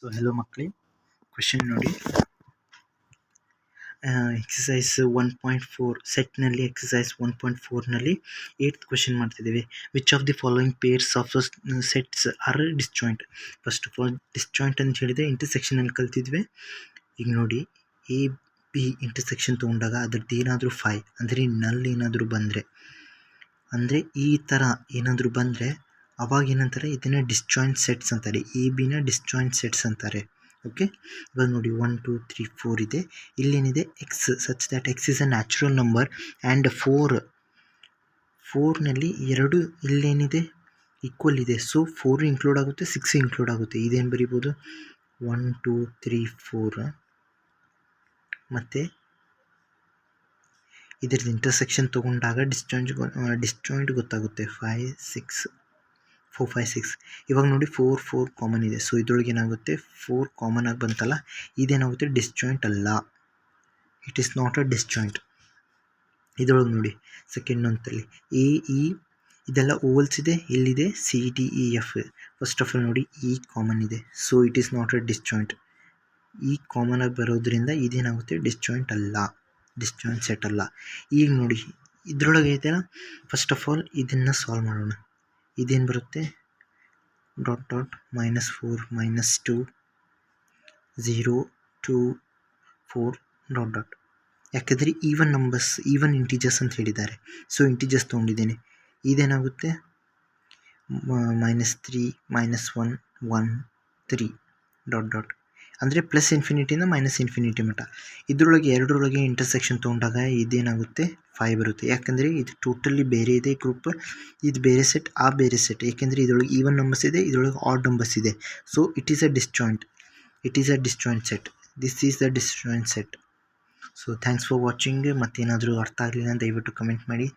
So hello ಮಕ್ಕಳೇ, question ನೋಡಿ. Exercise 1.4 ಸೆಟ್ನಲ್ಲಿ ಎಕ್ಸಸೈಸ್ 1.4ನಲ್ಲಿ 8th ಕ್ವೆಶನ್ ಮಾಡ್ತಿದ್ದೀವಿ. Which of the following pairs of sets R disjoint? First of all disjoint ಅಂತ ಹೇಳಿದರೆ ಇಂಟರ್ಸೆಕ್ಷನಲ್ಲಿ ಕಲ್ತಿದ್ವಿ. ಈಗ ನೋಡಿ, ಎ ಬಿ ಇಂಟರ್ಸೆಕ್ಷನ್ ತೊಗೊಂಡಾಗ ಅದ್ರದ್ದು ಏನಾದರೂ 5 ಅಂದರೆ ನಲ್ ಏನಾದರೂ ಬಂದರೆ, ಅಂದರೆ ಈ ಥರ ಏನಾದರೂ ಬಂದರೆ ಅವಾಗ ಏನಂತಾರೆ, ಇದನ್ನು ಡಿಸ್ಜಾಯಿಂಟ್ ಸೆಟ್ಸ್ ಅಂತಾರೆ. ಎ ಬಿನ ಡಿಸ್ಜಾಯಿಂಟ್ ಸೆಟ್ಸ್ ಅಂತಾರೆ. ಓಕೆ, ಇವಾಗ ನೋಡಿ 1 2 3 4 ಇದೆ. ಇಲ್ಲೇನಿದೆ X, such that X is a natural number and 4ನಲ್ಲಿ 2 ಇಲ್ಲೇನಿದೆ ಈಕ್ವಲ್ ಇದೆ. ಸೊ 4 ಇನ್ಕ್ಲೂಡ್ ಆಗುತ್ತೆ, 6 ಇನ್ಕ್ಲೂಡ್ ಆಗುತ್ತೆ. ಇದೇನು ಬರಿಬೋದು, 1 2 3 4 ಮತ್ತು ಇದ್ರದ್ದು ಇಂಟರ್ಸೆಕ್ಷನ್ ತೊಗೊಂಡಾಗ ಡಿಸ್ಜಾಯಿಂಟ್ ಗೊತ್ತಾಗುತ್ತೆ. 5 6 4 5 6. ಇವಾಗ ನೋಡಿ 4 4 ಕಾಮನ್ ಇದೆ. ಸೊ ಇದ್ರೊಳಗೆ ಏನಾಗುತ್ತೆ, 4 ಕಾಮನ್ ಆಗಿ ಬಂತಲ್ಲ, ಇದೇನಾಗುತ್ತೆ ಡಿಸ್ಜಾಯಿಂಟ್ ಅಲ್ಲ. It is not a disjoint. ಇದ್ರೊಳಗೆ ನೋಡಿ ಸೆಕೆಂಡ್ ಅಂತಲ್ಲಿ ಎ ಇ ಇದೆಲ್ಲ ಓವಲ್ಸ್ ಇದೆ, ಇಲ್ಲಿದೆ C D E F. First of all ನೋಡಿ ಇ ಕಾಮನ್ ಇದೆ. So it is not a disjoint. ಈ ಕಾಮನ್ ಆಗಿ ಬರೋದ್ರಿಂದ ಇದೇನಾಗುತ್ತೆ, ಡಿಸ್ಜಾಯಿಂಟ್ ಅಲ್ಲ, ಡಿಸ್ಜಾಯಿಂಟ್ ಸೆಟ್ ಅಲ್ಲ. ಈಗ ನೋಡಿ ಇದ್ರೊಳಗೆ ಐತೆಲ್ಲ, ಫಸ್ಟ್ ಆಫ್ ಆಲ್ ಇದನ್ನು ಸಾಲ್ವ್ ಮಾಡೋಣ. ಇದೇನು ಬರುತ್ತೆ, ಡಾಟ್ ಡಾಟ್ -4 -2 0 2 4 ಡಾಟ್ ಡಾಟ್. ಯಾಕೆಂದರೆ ಈವನ್ ನಂಬರ್ಸ್, ಈವನ್ ಇಂಟೀಜರ್ಸ್ ಅಂತ ಹೇಳಿದ್ದಾರೆ. ಸೊ ಇಂಟೀಜರ್ಸ್ ತೊಗೊಂಡಿದ್ದೇನೆ. ಇದೇನಾಗುತ್ತೆ -3 -1 1 3 ಡಾಟ್ ಡಾಟ್, ಅಂದರೆ ಪ್ಲಸ್ ಇನ್ಫಿನಿಟಿಯಿಂದ ಮೈನಸ್ ಇನ್ಫಿನಿಟಿ ಮಟ್ಟ. ಇದರೊಳಗೆ ಎರಡರೊಳಗೆ ಇಂಟರ್ಸೆಕ್ಷನ್ ತೊಗೊಂಡಾಗ ಇದೇನಾಗುತ್ತೆ 5 ಬರುತ್ತೆ. ಯಾಕಂದರೆ ಇದು ಟೋಟಲಿ ಬೇರೆ ಇದೆ ಗ್ರೂಪ್, ಇದು ಬೇರೆ ಸೆಟ್, ಆ ಬೇರೆ ಸೆಟ್. ಏಕೆಂದರೆ ಇದರೊಳಗೆ ಈವನ್ ನಂಬರ್ಸ್ ಇದೆ, ಇದರೊಳಗೆ ಆಡ್ ನಂಬರ್ಸ್ ಇದೆ. So it is a disjoint, it is a disjoint set. This is the disjoint set. So thanks for watching. ಮತ್ತೇನಾದರೂ ಅರ್ಥ ಆಗಲಿಲ್ಲ ದಯವಿಟ್ಟು ಕಮೆಂಟ್ ಮಾಡಿ.